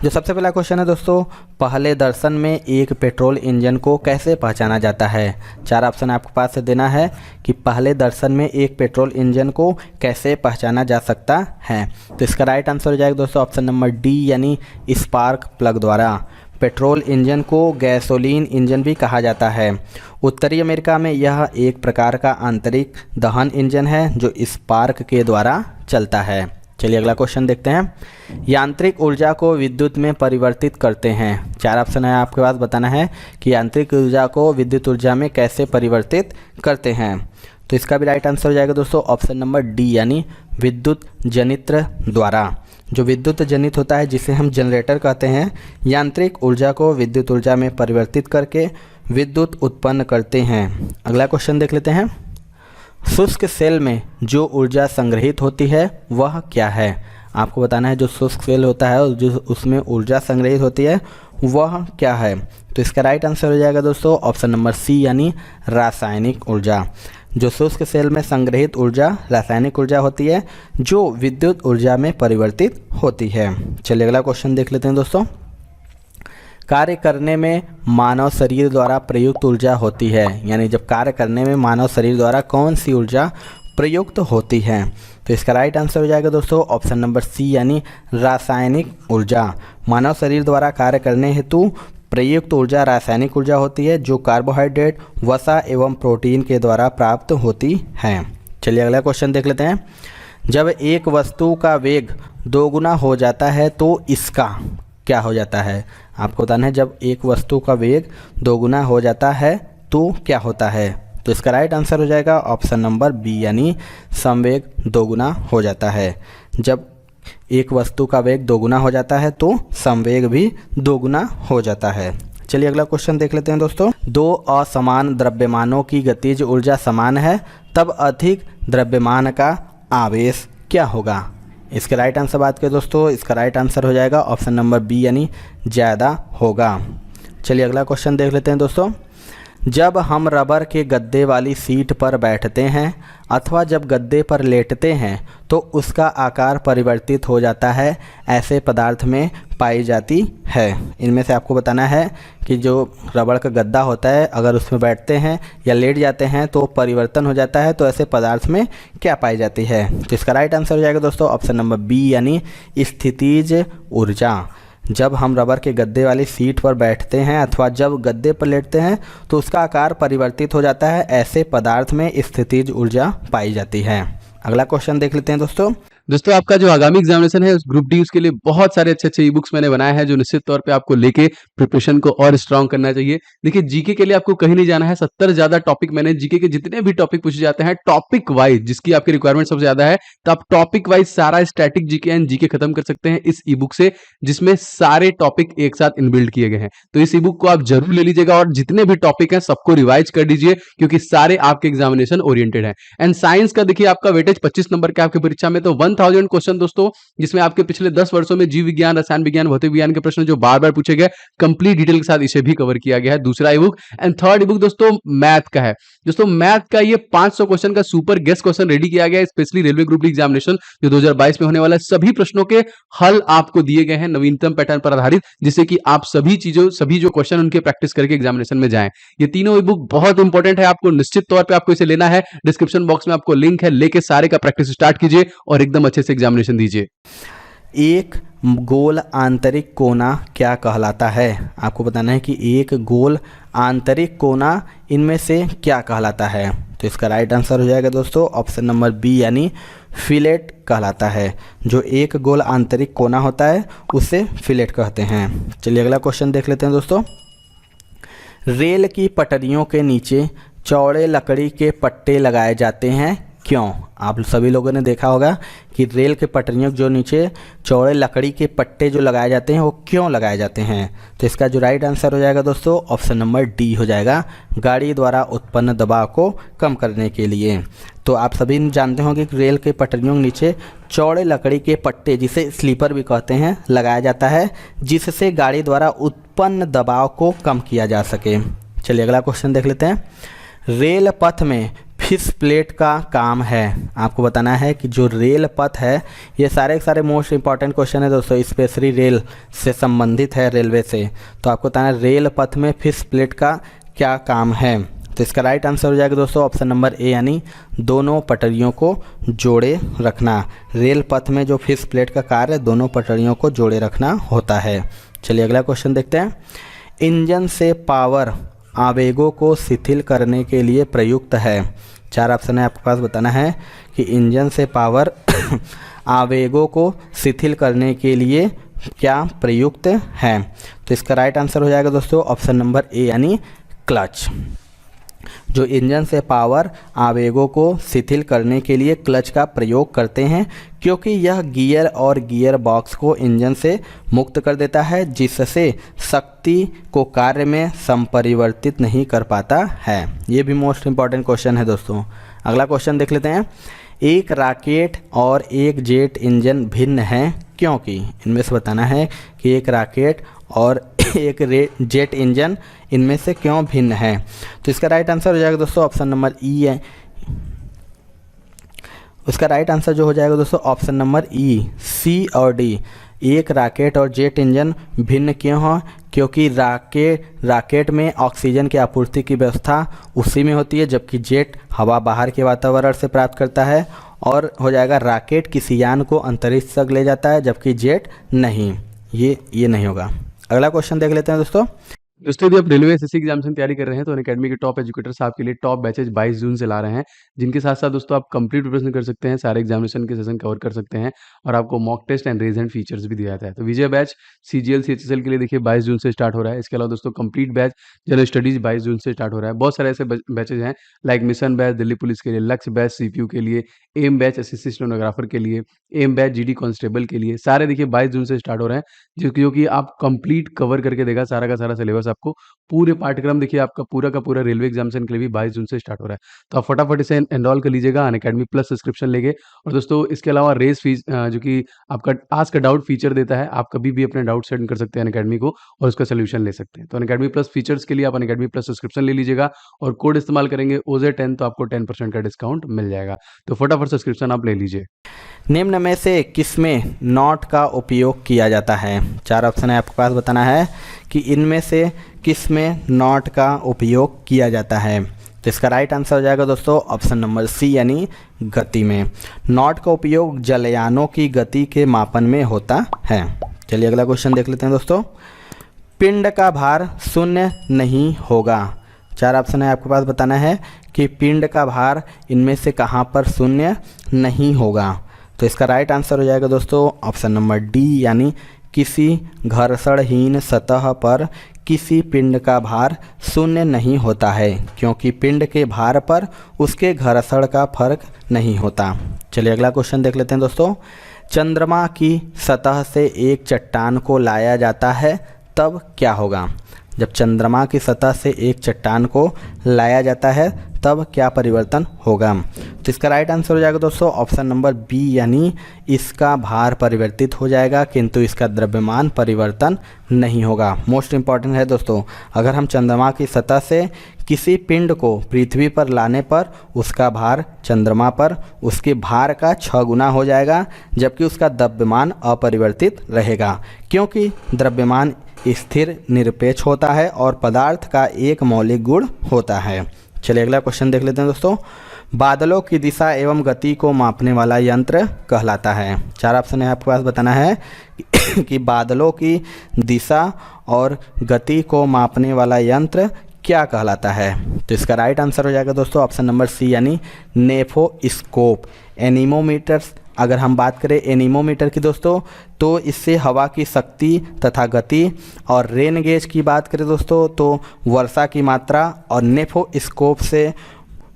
जो सबसे पहला क्वेश्चन है दोस्तों, पहले दर्शन में एक पेट्रोल इंजन को कैसे पहचाना जाता है। चार ऑप्शन आपके पास से देना है कि पहले दर्शन में एक पेट्रोल इंजन को कैसे पहचाना जा सकता है। तो इसका राइट आंसर हो जाएगा दोस्तों ऑप्शन नंबर डी यानी स्पार्क प्लग द्वारा। पेट्रोल इंजन को गैसोलीन इंजन भी कहा जाता है। उत्तरी अमेरिका में यह एक प्रकार का आंतरिक दहन इंजन है जो स्पार्क के द्वारा चलता है। चलिए अगला क्वेश्चन देखते हैं। यांत्रिक ऊर्जा को विद्युत में परिवर्तित करते हैं। चार ऑप्शन है आपके पास, बताना है कि यांत्रिक ऊर्जा को विद्युत ऊर्जा में कैसे परिवर्तित करते हैं। तो इसका भी राइट आंसर हो जाएगा दोस्तों ऑप्शन नंबर डी यानी विद्युत जनित्र द्वारा। जो विद्युत जनित होता है जिसे हम जनरेटर कहते हैं, यांत्रिक ऊर्जा को विद्युत ऊर्जा में परिवर्तित करके विद्युत उत्पन्न करते हैं। अगला क्वेश्चन देख लेते हैं। शुष्क सेल में जो ऊर्जा संग्रहित होती है वह क्या है। आपको बताना है जो शुष्क सेल होता है और जो उसमें ऊर्जा संग्रहित होती है वह क्या है। तो इसका राइट आंसर हो जाएगा दोस्तों ऑप्शन नंबर सी यानी रासायनिक ऊर्जा। जो शुष्क सेल में संग्रहित ऊर्जा रासायनिक ऊर्जा होती है जो विद्युत ऊर्जा में परिवर्तित होती है। चलिए अगला क्वेश्चन देख लेते हैं दोस्तों। कार्य करने में मानव शरीर द्वारा प्रयुक्त ऊर्जा होती है, यानी जब कार्य करने में मानव शरीर द्वारा कौन सी ऊर्जा प्रयुक्त होती है। तो इसका राइट आंसर हो जाएगा दोस्तों ऑप्शन नंबर सी यानी रासायनिक ऊर्जा। मानव शरीर द्वारा कार्य करने हेतु प्रयुक्त ऊर्जा रासायनिक ऊर्जा होती है जो कार्बोहाइड्रेट, वसा एवं प्रोटीन के द्वारा प्राप्त होती है। चलिए अगला क्वेश्चन देख लेते हैं। जब एक वस्तु का वेग दोगुना हो जाता है तो इसका क्या हो जाता है। आपको बताना है जब एक वस्तु का वेग दोगुना हो जाता है तो क्या होता है। तो इसका राइट आंसर हो जाएगा ऑप्शन नंबर बी यानी संवेग दोगुना हो जाता है। जब एक वस्तु का वेग दोगुना हो जाता है तो संवेग भी दोगुना हो जाता है। चलिए अगला क्वेश्चन देख लेते हैं दोस्तों। दो असमान द्रव्यमानों की गतिज ऊर्जा समान है तब अधिक द्रव्यमान का आवेश क्या होगा। इसके राइट आंसर बात करें दोस्तों, इसका राइट आंसर हो जाएगा ऑप्शन नंबर बी यानी ज़्यादा होगा। चलिए अगला क्वेश्चन देख लेते हैं दोस्तों। जब हम रबर के गद्दे वाली सीट पर बैठते हैं अथवा जब गद्दे पर लेटते हैं तो उसका आकार परिवर्तित हो जाता है ऐसे पदार्थ में पाई जाती है। इनमें से आपको बताना है कि जो रबड़ का गद्दा होता है अगर उसमें बैठते हैं या लेट जाते हैं तो परिवर्तन हो जाता है, तो ऐसे पदार्थ में क्या पाई जाती है। तो इसका राइट आंसर हो जाएगा दोस्तों ऑप्शन नंबर बी यानी स्थितिज ऊर्जा। जब हम रबर के गद्दे वाली सीट पर बैठते हैं अथवा जब गद्दे पर लेटते हैं तो उसका आकार परिवर्तित हो जाता है, ऐसे पदार्थ में स्थितिज ऊर्जा पाई जाती है। अगला क्वेश्चन देख लेते हैं दोस्तों आपका जो आगामी एग्जामिनेशन है ग्रुप डी उसके लिए बहुत सारे अच्छे ई बुक्स मैंने बनाए हैं जो निश्चित तौर पे आपको लेके प्रिपरेशन को और स्ट्रांग करना चाहिए। देखिए जीके के लिए आपको कहीं नहीं जाना है, 70 ज्यादा टॉपिक मैंने जीके के जितने भी टॉपिक पूछे जाते हैं टॉपिक वाइज जिसकी आपकी रिक्वायरमेंट सबसे ज्यादा है तो आप टॉपिक वाइज सारा स्टैटिक जीके एंड जीके खत्म कर सकते हैं इस ई बुक से, जिसमें सारे टॉपिक एक साथ इनबिल्ड किए गए हैं। तो इस ई बुक को आप जरूर ले लीजिएगा और जितने भी टॉपिक हैं सबको रिवाइज कर दीजिए क्योंकि सारे आपके एग्जामिनेशन ओरिएंटेड है। एंड साइंस का देखिए आपका वेटेज 25 नंबर के आपकी परीक्षा में तो 1000 क्वेश्चन दोस्तों, जिसमें आपके पिछले 10 वर्षों में जीव विज्ञान, रसायन विज्ञान, भौतिक विज्ञान के प्रश्न जो बार बार पूछे गए कंप्लीट डिटेल के साथ इसे भी कवर किया गया है। दूसरा ई book and third E book दोस्तों मैथ का है। दोस्तों मैथ का ये 500 क्वेश्चन का सुपर गेस्ट क्वेश्चन रेडी किया गया है specially railway group D examination जो 2022 में होने वाला है। सभी प्रश्नों के हल आपको दिए गए हैं नवीनतम पैटर्न पर आधारित, जिससे कि आप सभी जो क्वेश्चन उनके प्रैक्टिस करके एग्जामिनेशन में जाएं। ये तीनों ई बुक बहुत इंपॉर्टेंट है, आपको निश्चित तौर पे आपको इसे लेना है। डिस्क्रिप्शन बॉक्स में आपको लिंक है, लेके सारे का प्रैक्टिस स्टार्ट कीजिए और एकदम अच्छे से एग्जामिनेशन दीजिए। एक गोल आंतरिक कोना क्या कहलाता है। आपको बताना है कि एक गोल आंतरिक कोना इनमें से क्या कहलाता है। तो इसका राइट आंसर हो जाएगा दोस्तों ऑप्शन नंबर बी यानी फिलेट कहलाता है। जो एक गोल आंतरिक कोना होता है उसे फिलेट कहते हैं। चलिए अगला क्वेश्चन देख लेते हैं दोस्तों। रेल की पटरियों के नीचे चौड़े लकड़ी के पट्टे लगाए जाते हैं क्यों। आप सभी लोगों ने देखा होगा कि रेल के पटरियों जो नीचे चौड़े लकड़ी के पट्टे जो लगाए जाते हैं वो क्यों लगाए जाते हैं। तो इसका जो राइट आंसर हो जाएगा दोस्तों ऑप्शन नंबर डी हो जाएगा, गाड़ी द्वारा उत्पन्न दबाव को कम करने के लिए। तो आप सभी जानते होंगे कि रेल के पटरियों के नीचे चौड़े लकड़ी के पट्टे जिसे स्लीपर भी कहते हैं लगाया जाता है, जिससे गाड़ी द्वारा उत्पन्न दबाव को कम किया जा सके। चलिए अगला क्वेश्चन देख लेते हैं। रेल पथ में फिश प्लेट का काम है। आपको बताना है कि जो रेल पथ है, ये सारे के सारे मोस्ट इंपॉर्टेंट क्वेश्चन है दोस्तों, स्पेशली रेल से संबंधित है, रेलवे से। तो आपको बताना है रेल पथ में फिश प्लेट का क्या काम है। तो इसका राइट आंसर हो जाएगा दोस्तों ऑप्शन नंबर ए, यानी दोनों पटरियों को जोड़े रखना। रेल पथ में जो फिश प्लेट का कार्य दोनों पटरियों को जोड़े रखना होता है। चलिए अगला क्वेश्चन देखते हैं। इंजन से पावर आवेगों को शिथिल करने के लिए प्रयुक्त है। 4 ऑप्शन है आपके पास, बताना है कि इंजन से पावर आवेगों को शिथिल करने के लिए क्या प्रयुक्त है। तो इसका राइट आंसर हो जाएगा दोस्तों ऑप्शन नंबर ए, यानी क्लच। जो इंजन से पावर आवेगों को शिथिल करने के लिए क्लच का प्रयोग करते हैं, क्योंकि यह गियर और गियर बॉक्स को इंजन से मुक्त कर देता है, जिससे शक्ति को कार्य में संपरिवर्तित नहीं कर पाता है। ये भी मोस्ट इंपॉर्टेंट क्वेश्चन है दोस्तों। अगला क्वेश्चन देख लेते हैं। एक रॉकेट और एक जेट इंजन भिन्न हैं क्योंकि। इनमें से बताना है कि एक रॉकेट और एक जेट इंजन इनमें से क्यों भिन्न है। तो इसका राइट आंसर हो जाएगा दोस्तों ऑप्शन नंबर ई है। उसका राइट आंसर जो हो जाएगा दोस्तों ऑप्शन नंबर ई, सी और डी। एक रॉकेट और जेट इंजन भिन्न क्यों हो, क्योंकि रॉकेट में ऑक्सीजन की आपूर्ति की व्यवस्था उसी में होती है, जबकि जेट हवा बाहर के वातावरण से प्राप्त करता है। और हो जाएगा रॉकेट किसी यान को अंतरिक्ष तक ले जाता है, जबकि जेट नहीं। ये नहीं होगा। अगला क्वेश्चन देख लेते हैं दोस्तों। दोस्तों यदि आप रेलवे एसएससी एग्जामिनेशन तैयारी कर रहे हैं तो अनअकैडमी के टॉप एजुकेटर्स आपके लिए टॉप बैचेज 22 जून से ला रहे हैं, जिनके साथ साथ दोस्तों आप कंप्लीट प्रिपरेशन कर सकते हैं, सारे एग्जामिनेशन के सेशन कवर कर सकते हैं और आपको mock test and rage and features भी दिया जाता है। तो विजय बैच सीजीएल सीएचएसएल के लिए देखिए 22 जून से स्टार्ट हो रहा है। इसके अलावा दोस्तों कंप्लीट बैच जनरल स्टडीज 22 जून से स्टार्ट हो रहा है। बहुत सारे ऐसे बैचेज हैं like mission batch Delhi police के लिए, लक्ष्य बैच सीपीयू के लिए, एम बैच एसएससी स्टेनोग्राफर के लिए, एम बैच जीडी कांस्टेबल के लिए, सारे देखिए 22 जून से स्टार्ट हो रहे हैं, जो कि आप कंप्लीट कवर करके देगा सारा का सारा सिलेबस। आपको पूरे पाठ्यक्रम देखिए आपका पूरा का पूरा रेलवे एग्जामिनेशन के लिए भी 22 जून से स्टार्ट हो रहा है। तो आप फटाफट इसे एनरोल कर लीजिएगा अनअकैडमी प्लस सब्सक्रिप्शन लेके। और दोस्तों इसके अलावा रेस फीस जो कि आपका आस्क अ डाउट फीचर देता है, आप कभी भी अपने डाउट सेंड कर सकते हैं अनअकैडमी को और उसका सोल्यूशन ले सकते हैं। तो अनअकैडमी प्लस फीचर्स के लिए आप अनअकैडमी प्लस सब्सक्रिप्शन ले लीजिएगा और कोड इस्तेमाल करेंगे OJ10 तो आपको 10% का डिस्काउंट मिल जाएगा। तो फटाफट सब्सक्रिप्शन आप ले लीजिए। निम्न में से किसमें नॉट का उपयोग किया जाता है। 4 ऑप्शन है आपके पास, बताना है कि इनमें से किसमें नॉट का उपयोग किया जाता है। तो इसका राइट आंसर हो जाएगा दोस्तों ऑप्शन नंबर सी, यानी गति में। नॉट का उपयोग जलयानों की गति के मापन में होता है। चलिए अगला क्वेश्चन देख लेते हैं दोस्तों। पिंड का भार शून्य नहीं होगा। 4 ऑप्शन है आपके पास, बताना है कि पिंड का भार इनमें से कहाँ पर शून्य नहीं होगा। तो इसका राइट आंसर हो जाएगा दोस्तों ऑप्शन नंबर डी, यानी किसी घर्षणहीन सतह पर किसी पिंड का भार शून्य नहीं होता है, क्योंकि पिंड के भार पर उसके घर्षण का फर्क नहीं होता। चलिए अगला क्वेश्चन देख लेते हैं दोस्तों। चंद्रमा की सतह से एक चट्टान को लाया जाता है तब क्या होगा। जब चंद्रमा की सतह से एक चट्टान को लाया जाता है तब क्या परिवर्तन होगा। तो इसका राइट आंसर हो जाएगा दोस्तों ऑप्शन नंबर बी, यानी इसका भार परिवर्तित हो जाएगा किंतु इसका द्रव्यमान परिवर्तन नहीं होगा। मोस्ट इंपॉर्टेंट है दोस्तों, अगर हम चंद्रमा की सतह से किसी पिंड को पृथ्वी पर लाने पर उसका भार चंद्रमा पर उसके भार का 6 गुना हो जाएगा, जबकि उसका द्रव्यमान अपरिवर्तित रहेगा, क्योंकि द्रव्यमान स्थिर निरपेक्ष होता है और पदार्थ का एक मौलिक गुण होता है। चलिए अगला क्वेश्चन देख लेते हैं दोस्तों। बादलों की दिशा एवं गति को मापने वाला यंत्र कहलाता है। 4 ऑप्शन है आपके पास, बताना है कि बादलों की दिशा और गति को मापने वाला यंत्र क्या कहलाता है। तो इसका राइट आंसर हो जाएगा दोस्तों ऑप्शन नंबर सी, यानी नेफोस्कोप। एनीमोमीटर्स, अगर हम बात करें एनीमोमीटर की दोस्तों, तो इससे हवा की शक्ति तथा गति, और रेन गेज की बात करें दोस्तों तो वर्षा की मात्रा, और नेफोस्कोप से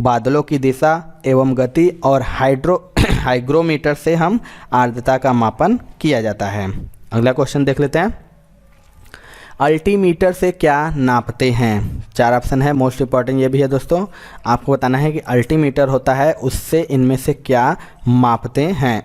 बादलों की दिशा एवं गति, और हाइग्रोमीटर से हम आर्द्रता का मापन किया जाता है। अगला क्वेश्चन देख लेते हैं। अल्टीमीटर से क्या नापते हैं। 4 ऑप्शन है, मोस्ट इंपॉर्टेंट ये भी है दोस्तों। आपको बताना है कि अल्टीमीटर होता है उससे इनमें से क्या मापते हैं।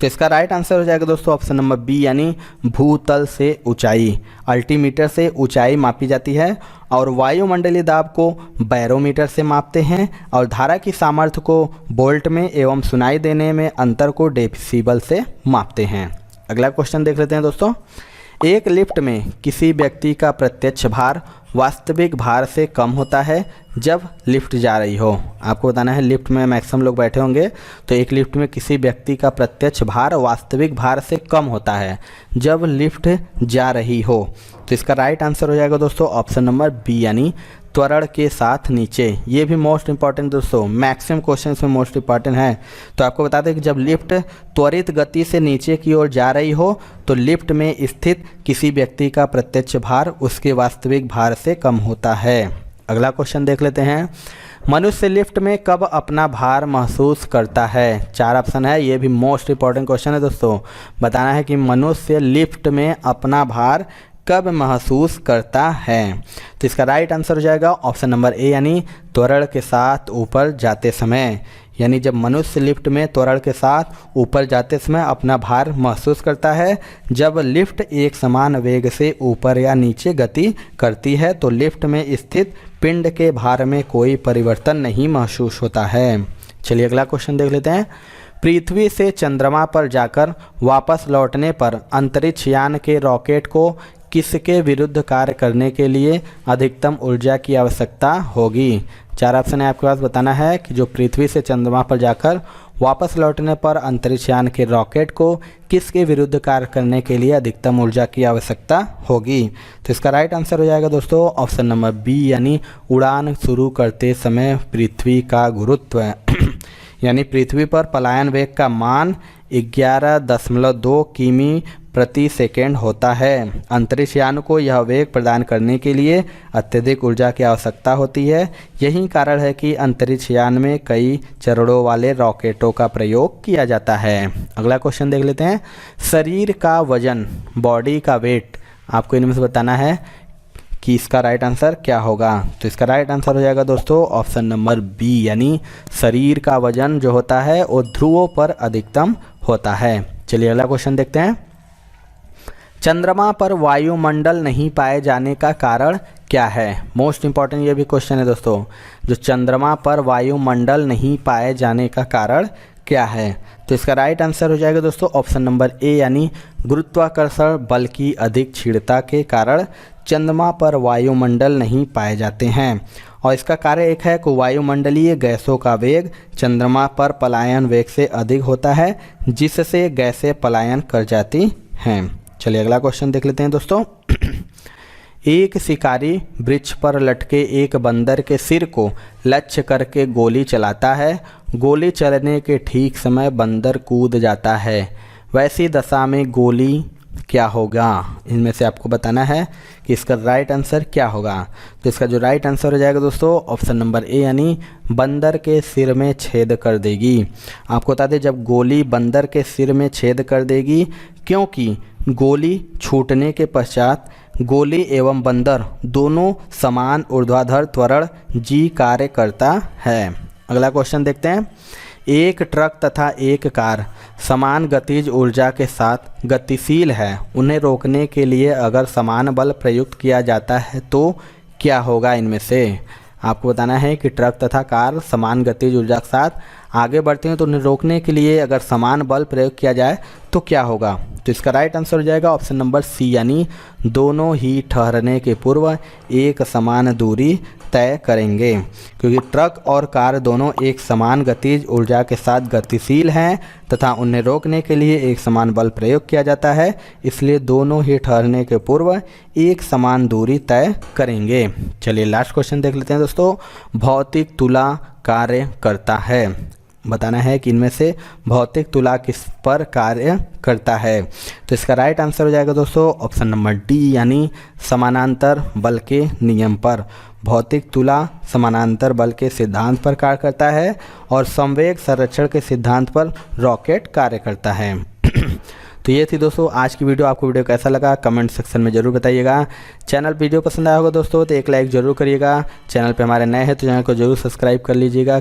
तो इसका राइट आंसर हो जाएगा दोस्तों ऑप्शन नंबर बी यानी भूतल से ऊंचाई। अल्टीमीटर से ऊंचाई मापी जाती है और वायुमंडलीय दाब को बैरोमीटर से मापते हैं और धारा की सामर्थ्य को वोल्ट में एवं सुनाई देने में अंतर को डेसिबल से मापते हैं। अगला क्वेश्चन देख लेते हैं दोस्तों। एक लिफ्ट में किसी व्यक्ति का प्रत्यक्ष भार वास्तविक भार से कम होता है जब लिफ्ट जा रही हो। आपको बताना है लिफ्ट में मैक्सिमम लोग बैठे होंगे, तो एक लिफ्ट में किसी व्यक्ति का प्रत्यक्ष भार वास्तविक भार से कम होता है जब लिफ्ट जा रही हो। तो इसका राइट आंसर हो जाएगा दोस्तों ऑप्शन नंबर बी यानी त्वरण के साथ नीचे। ये भी मोस्ट इंपॉर्टेंट दोस्तों, मैक्सिमम क्वेश्चन में मोस्ट इंपॉर्टेंट है। तो आपको बता दें कि जब लिफ्ट त्वरित गति से नीचे की ओर जा रही हो तो लिफ्ट में स्थित किसी व्यक्ति का प्रत्यक्ष भार उसके वास्तविक भार से कम होता है। अगला क्वेश्चन देख लेते हैं। मनुष्य लिफ्ट में कब अपना भार महसूस करता है? 4 ऑप्शन है, ये भी मोस्ट इंपॉर्टेंट क्वेश्चन है दोस्तों। बताना है कि मनुष्य लिफ्ट में अपना भार कब महसूस करता है। तो इसका राइट आंसर हो जाएगा ऑप्शन नंबर ए यानी त्वरण के साथ ऊपर जाते समय। यानी जब मनुष्य लिफ्ट में त्वरण के साथ ऊपर जाते समय अपना भार महसूस करता है। जब लिफ्ट एक समान वेग से ऊपर या नीचे गति करती है तो लिफ्ट में स्थित पिंड के भार में कोई परिवर्तन नहीं महसूस होता है। चलिए अगला क्वेश्चन देख लेते हैं। पृथ्वी से चंद्रमा पर जाकर वापस लौटने पर अंतरिक्ष यान के रॉकेट को किसके विरुद्ध कार्य करने के लिए अधिकतम ऊर्जा की आवश्यकता होगी? 4 ऑप्शन है आपके पास। बताना है कि जो पृथ्वी से चंद्रमा पर जाकर वापस लौटने पर अंतरिक्ष यान के रॉकेट को किसके विरुद्ध कार्य करने के लिए अधिकतम ऊर्जा की आवश्यकता होगी? तो इसका राइट आंसर हो जाएगा दोस्तों ऑप्शन नंबर बी यानी उड़ान शुरू करते समय पृथ्वी का गुरुत्व यानी पृथ्वी पर पलायन वेग का मान 11.2 किमी प्रति सेकेंड होता है। अंतरिक्ष यान को यह वेग प्रदान करने के लिए अत्यधिक ऊर्जा की आवश्यकता होती है। यही कारण है कि अंतरिक्ष यान में कई चरणों वाले रॉकेटों का प्रयोग किया जाता है। अगला क्वेश्चन देख लेते हैं। शरीर का वजन, बॉडी का वेट, आपको इनमें से बताना है कि इसका राइट आंसर क्या होगा। तो इसका राइट आंसर हो जाएगा दोस्तों ऑप्शन नंबर बी यानी शरीर का वजन जो होता है वो ध्रुवों पर अधिकतम होता है। चलिए अगला क्वेश्चन देखते हैं। चंद्रमा पर वायुमंडल नहीं पाए जाने का कारण क्या है? मोस्ट इंपॉर्टेंट ये भी क्वेश्चन है दोस्तों। जो चंद्रमा पर वायुमंडल नहीं पाए जाने का कारण क्या है? तो इसका राइट आंसर हो जाएगा दोस्तों ऑप्शन नंबर ए यानी गुरुत्वाकर्षण बल की अधिक क्षीणता के कारण चंद्रमा पर वायुमंडल नहीं पाए जाते हैं। और इसका कार्य एक है कि वायुमंडलीय गैसों का वेग चंद्रमा पर पलायन वेग से अधिक होता है जिससे गैसें पलायन कर जाती हैं। चलिए अगला क्वेश्चन देख लेते हैं दोस्तों। एक शिकारी वृक्ष पर लटके एक बंदर के सिर को लक्ष्य करके गोली चलाता है। गोली चलने के ठीक समय बंदर कूद जाता है। वैसी दशा में गोली क्या होगा? इनमें से आपको बताना है कि इसका राइट आंसर क्या होगा। तो इसका जो राइट आंसर हो जाएगा दोस्तों ऑप्शन नंबर ए यानी बंदर के सिर में छेद कर देगी। आपको बता दें जब गोली बंदर के सिर में छेद कर देगी, क्योंकि गोली छूटने के पश्चात गोली एवं बंदर दोनों समान ऊर्ध्वाधर त्वरण जी कार्य करता है। अगला क्वेश्चन देखते हैं। एक ट्रक तथा एक कार समान गतिज ऊर्जा के साथ गतिशील है। उन्हें रोकने के लिए अगर समान बल प्रयुक्त किया जाता है तो क्या होगा? इनमें से आपको बताना है कि ट्रक तथा कार समान गतिज ऊर्जा के साथ आगे बढ़ते हैं तो उन्हें रोकने के लिए अगर समान बल प्रयोग किया जाए तो क्या होगा? तो इसका राइट आंसर हो जाएगा ऑप्शन नंबर सी यानी दोनों ही ठहरने के पूर्व एक समान दूरी तय करेंगे। क्योंकि ट्रक और कार दोनों एक समान गतिज ऊर्जा के साथ गतिशील हैं तथा उन्हें रोकने के लिए एक समान बल प्रयोग किया जाता है, इसलिए दोनों ही ठहरने के पूर्व एक समान दूरी तय करेंगे। चलिए लास्ट क्वेश्चन देख लेते हैं दोस्तों। भौतिक तुला कार्य करता है। बताना है कि इनमें से भौतिक तुला किस पर कार्य करता है। तो इसका राइट आंसर हो जाएगा दोस्तों ऑप्शन नंबर डी यानी समानांतर बल के नियम पर। भौतिक तुला समानांतर बल के सिद्धांत पर कार्य करता है और संवेग संरक्षण के सिद्धांत पर रॉकेट कार्य करता है। तो ये थी दोस्तों आज की वीडियो। आपको वीडियो कैसा लगा कमेंट सेक्शन में ज़रूर बताइएगा। चैनल वीडियो पसंद आया होगा दोस्तों तो एक लाइक ज़रूर करिएगा। चैनल पे हमारे नए हैं तो चैनल को ज़रूर सब्सक्राइब कर लीजिएगा।